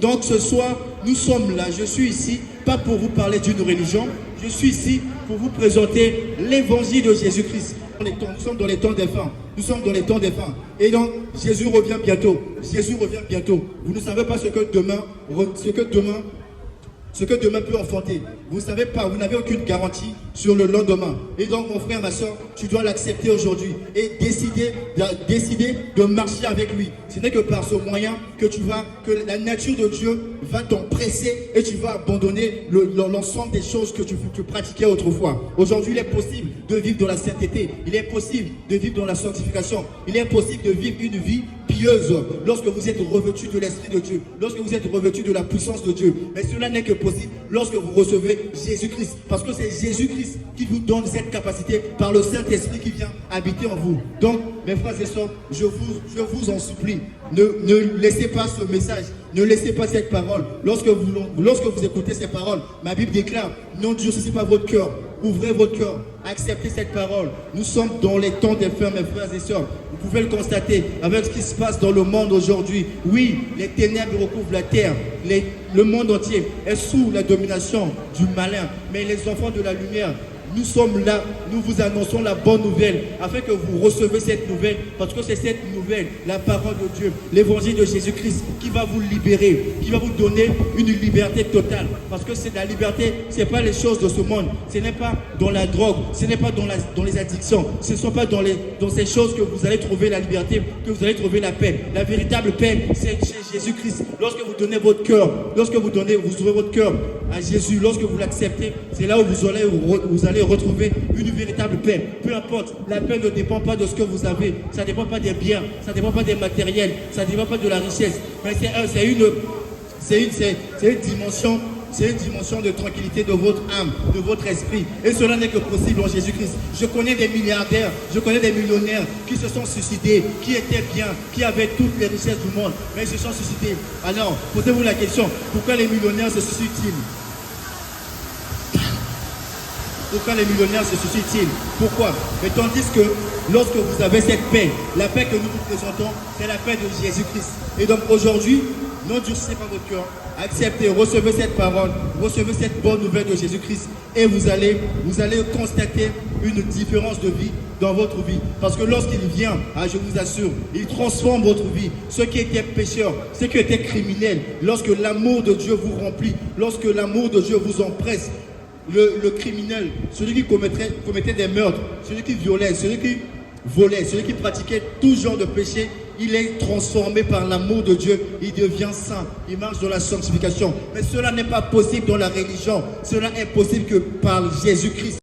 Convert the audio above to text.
Donc ce soir, nous sommes là. Je suis ici, pas pour vous parler d'une religion. Je suis ici pour vous présenter l'évangile de Jésus-Christ. Nous sommes dans les temps des fins. Nous sommes dans les temps des fins. Et donc, Jésus revient bientôt. Jésus revient bientôt. Vous ne savez pas ce que demain peut enfanter. Vous ne savez pas, vous n'avez aucune garantie sur le lendemain. Et donc, mon frère, ma soeur, tu dois l'accepter aujourd'hui et décider de marcher avec lui. Ce n'est que par ce moyen que la nature de Dieu va t'empresser et tu vas abandonner l'ensemble des choses que tu pratiquais autrefois. Aujourd'hui, il est possible de vivre dans la sainteté. Il est possible de vivre dans la sanctification. Il est possible de vivre une vie pieuse lorsque vous êtes revêtu de l'Esprit de Dieu, lorsque vous êtes revêtu de la puissance de Dieu. Mais cela n'est que possible lorsque vous recevez Jésus-Christ. Parce que c'est Jésus-Christ qui vous donne cette capacité par le Saint-Esprit qui vient habiter en vous. Donc, mes frères et sœurs, je vous en supplie, ne laissez pas ce message, ne laissez pas cette parole. Lorsque vous écoutez ces paroles, ma Bible déclare, n'endurcissez pas votre cœur, ouvrez votre cœur, acceptez cette parole. Nous sommes dans les temps des fins, mes frères et sœurs. Vous pouvez le constater avec ce qui se passe dans le monde aujourd'hui. Oui, les ténèbres recouvrent la terre. Le monde entier est sous la domination du malin. Mais les enfants de la lumière, nous sommes là, nous vous annonçons la bonne nouvelle, afin que vous recevez cette nouvelle, parce que c'est cette nouvelle, la parole de Dieu, l'évangile de Jésus-Christ, qui va vous libérer, qui va vous donner une liberté totale. Parce que c'est la liberté, ce n'est pas les choses de ce monde, ce n'est pas dans la drogue, ce n'est pas dans les addictions, ce ne sont pas dans ces choses que vous allez trouver la liberté, que vous allez trouver la paix. La véritable paix, c'est chez Jésus-Christ. Lorsque vous donnez votre cœur, lorsque vous ouvrez votre cœur à Jésus, lorsque vous l'acceptez, c'est là où vous allez retrouver une véritable paix. Peu importe, la paix ne dépend pas de ce que vous avez, ça ne dépend pas des biens, ça ne dépend pas des matériels, ça ne dépend pas de la richesse, mais c'est une dimension de tranquillité de votre âme, de votre esprit. Et cela n'est que possible en Jésus-Christ. Je connais des milliardaires, je connais des millionnaires qui se sont suicidés, qui étaient bien, qui avaient toutes les richesses du monde, mais ils se sont suicidés. Alors, posez-vous la question, pourquoi les millionnaires se suicident-ils? Pourquoi les millionnaires se suicident-ils? Pourquoi? Mais tandis que lorsque vous avez cette paix, la paix que nous vous présentons, c'est la paix de Jésus-Christ. Et donc aujourd'hui, n'endurcissez pas votre cœur, acceptez, recevez cette parole, recevez cette bonne nouvelle de Jésus-Christ et vous allez constater une différence de vie dans votre vie. Parce que lorsqu'il vient, je vous assure, il transforme votre vie. Ceux qui étaient pécheurs, ceux qui étaient criminels, lorsque l'amour de Dieu vous remplit, lorsque l'amour de Dieu vous empresse, le criminel, celui qui commettait des meurtres, celui qui violait, celui qui volait, celui qui pratiquait tout genre de péché, il est transformé par l'amour de Dieu, il devient saint, il marche dans la sanctification. Mais cela n'est pas possible dans la religion, cela est possible que par Jésus-Christ.